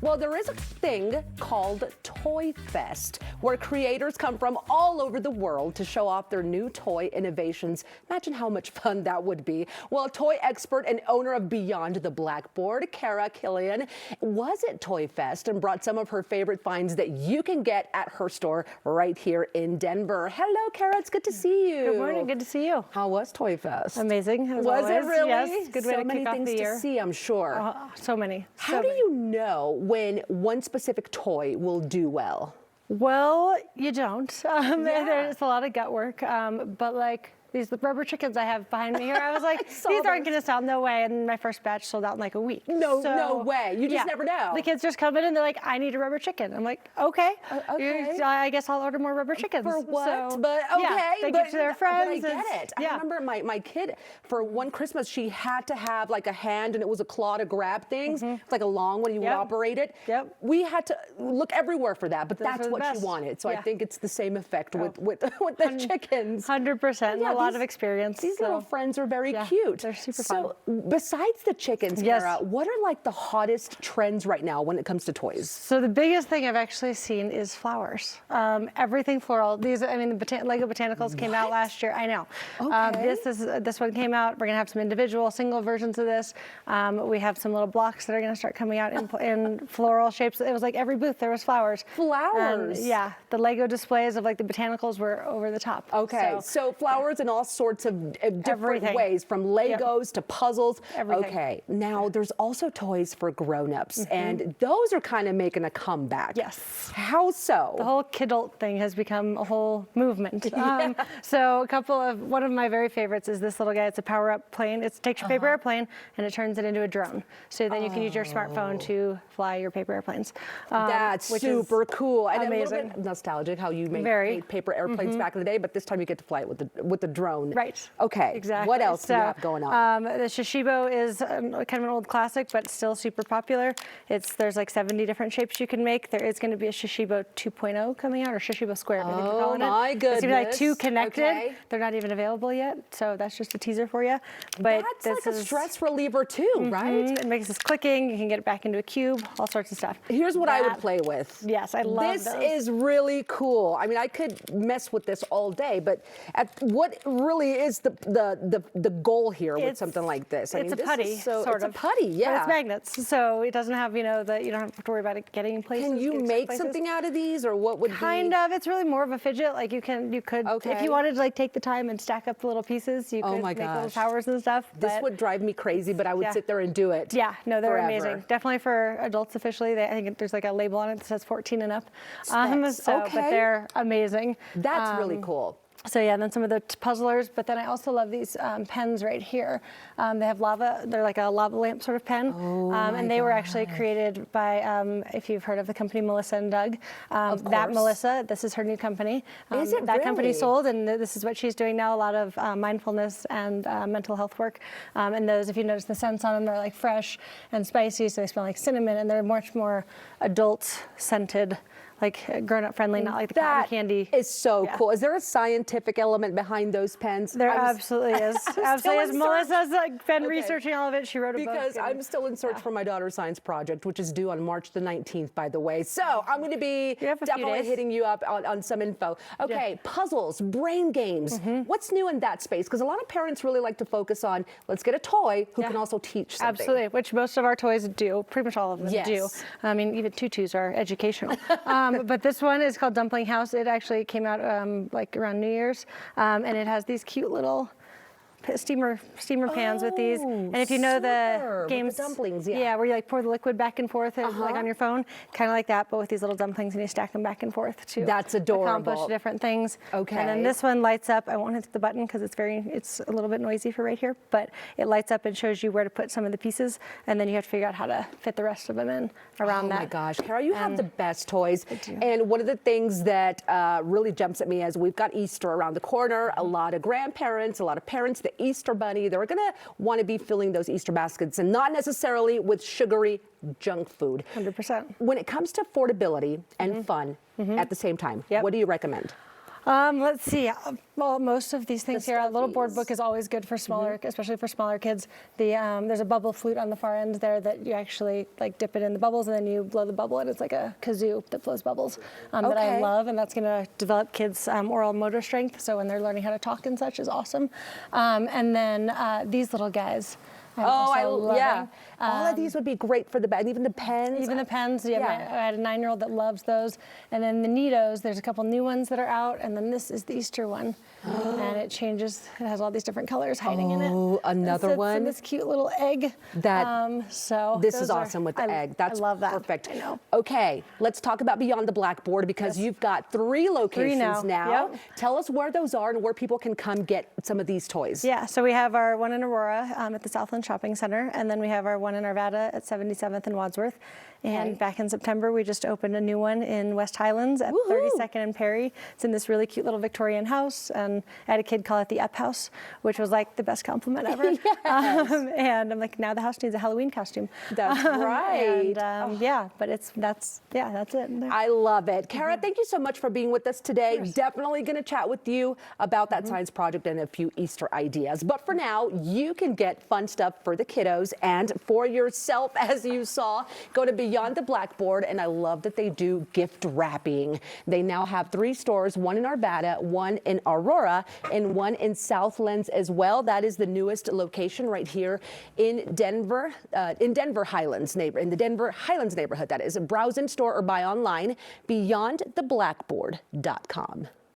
Well, there is a thing called Toy Fest, where creators come from all over the world to show off their new toy innovations. Imagine how much fun that would be. Well, toy expert and owner of Beyond the Blackboard, Kara Killian, was at Toy Fest and brought some of her favorite finds that you can get at her store right here in Denver. Hello, Kara. It's good to see you. Good morning. Good to see you. How was Toy Fest? Amazing. As Was always. it really? Yes. Good way to kick off the year. So many things to see, I'm sure. So many. How do you know when one specific toy will do well? Well, you don't. There's a lot of gut work, but like these rubber chickens I have behind me here, I was like, these aren't going to sell, no way. And my first batch sold out in like a week. No way. You just never know. The kids just come in and they're like, I need a rubber chicken. I'm like, okay. I guess I'll order more rubber chickens. For what? So, but okay. Yeah, they give to their friends. But I get it. I remember my kid, for one Christmas, she had to have like a hand and it was a claw to grab things. It's like a long one, you would operate it. We had to look everywhere for that, but that's what she wanted. So I think it's the same effect with the chickens. 100%. A lot of experience. These little friends are very cute. They're super fun. So besides the chickens, Kara, what are like the hottest trends right now when it comes to toys? So the biggest thing I've actually seen is flowers. Everything floral. These, I mean, the Lego Botanicals came out last year. I know. Okay. This one came out. We're gonna have some individual, single versions of this. We have some little blocks that are gonna start coming out in floral shapes. It was like every booth there was flowers. Flowers. Yeah. The Lego displays of like the Botanicals were over the top. Okay. So flowers in all sorts of different ways, from Legos to puzzles. Everything. Okay. Now there's also toys for grown-ups, and those are kind of making a comeback. Yes. How so? The whole kidult thing has become a whole movement. So one of my very favorites is this little guy. It's a power-up plane. It takes your paper airplane and it turns it into a drone. So then you can use your smartphone to fly your paper airplanes. That's super cool. And amazing. a little bit nostalgic how you made paper airplanes back in the day, but this time you get to fly it with the drone. Right. Okay. Exactly. What else do you have going on? The Shishibo is kind of an old classic, but still super popular. There's like 70 different shapes you can make. There is going to be a Shishibo 2.0 coming out, or Shishibo Square, I think you're calling it. Oh my goodness. It's going to be like two connected. Okay. They're not even available yet, so that's just a teaser for you. But that's like a stress reliever too, right? It makes this clicking. You can get it back into a cube, all sorts of stuff. Here's what I would play with. Yes, I love this. This is really cool. I mean, I could mess with this all day, but what really is the goal here with something like this? It's a putty, sort of. It's a putty, yeah. But it's magnets, so it doesn't have, you don't have to worry about it getting in places. Can you make something out of these, or what would kind of? It's really more of a fidget. Like you could, if you wanted to like take the time and stack up the little pieces, you could make little towers and stuff. This would drive me crazy, but I would sit there and do it. Yeah, no, they're amazing. Definitely for adults officially. I think there's like a label on it that says 14 and up. But they're amazing. That's really cool. So yeah, and then some of the puzzlers, but then I also love these pens right here. They have lava, they're like a lava lamp sort of pen. And they were actually created by, if you've heard of the company Melissa and Doug. That Melissa, this is her new company. Is it that company sold, and this is what she's doing now, a lot of mindfulness and mental health work. And those, if you notice the scents on them, they're like fresh and spicy, so they smell like cinnamon, and they're much more adult scented, like grown-up friendly, not like the cotton candy. That is so cool. Is there a scientific element behind those pens? There absolutely is. Absolutely is. Melissa's been researching all of it. She wrote a book. Because I'm still in search for my daughter's science project, which is due on March the 19th, by the way. So I'm going to be definitely hitting you up on some info. Okay, puzzles, brain games. What's new in that space? Because a lot of parents really like to focus on, let's get a toy who can also teach something. Absolutely, which most of our toys do. Pretty much all of them do. I mean, even tutus are educational. But this one is called Dumpling House. It actually came out like around New Year's, and it has these cute little steamer pans with these. And if you know the games, the dumplings, where you like pour the liquid back and forth like on your phone, kind of like that, but with these little dumplings, and you stack them back and forth to accomplish different things. Okay. And then this one lights up. I won't hit the button because it's a little bit noisy for right here, but it lights up and shows you where to put some of the pieces, and then you have to figure out how to fit the rest of them in around that. Oh my gosh, Kara, you have the best toys. And one of the things that really jumps at me is we've got Easter around the corner. A lot of grandparents, a lot of parents, the Easter bunny, they're gonna want to be filling those Easter baskets, and not necessarily with sugary junk food. 100%. When it comes to affordability and fun at the same time, what do you recommend? Let's see. Well, most of these things here, a little board book is always good for smaller, especially for smaller kids. There's a bubble flute on the far end there that you actually like dip it in the bubbles and then you blow the bubble and it's like a kazoo that blows bubbles that I love, and that's going to develop kids' oral motor strength. So when they're learning how to talk and such is awesome. And then these little guys. Yeah. All of these would be great for the bed, even the pens. Even the pens, I had a 9-year-old that loves those. And then the Neatos, there's a couple new ones that are out, and then this is the Easter one. And it changes, it has all these different colors hiding in it. Oh, another one. And this cute little egg. This is awesome with the egg. That's I love that. Perfect. I know. Okay, let's talk about Beyond the Blackboard, because you've got 3 locations now. Yep. Tell us where those are and where people can come get some of these toys. Yeah, so we have our one in Aurora at the Southland Shopping Center, and then we have our one in Arvada at 77th and Wadsworth. And back in September, we just opened a new one in West Highlands at 32nd and Perry. It's in this really cute little Victorian house, and I had a kid call it the Up House, which was like the best compliment ever. And I'm like, now the house needs a Halloween costume. That's right. And, yeah, but that's it. I love it. Kara, thank you so much for being with us today. Definitely going to chat with you about that science project and a few Easter ideas. But for now, you can get fun stuff for the kiddos and for yourself, as you saw. Go to Beyond the Blackboard, and I love that they do gift wrapping. They now have 3 stores, one in Arvada, one in Aurora, and one in Southlands as well. That is the newest location right here in Denver Highlands in the Denver Highlands neighborhood. That is. Browse in store or buy online. BeyondTheBlackboard.com.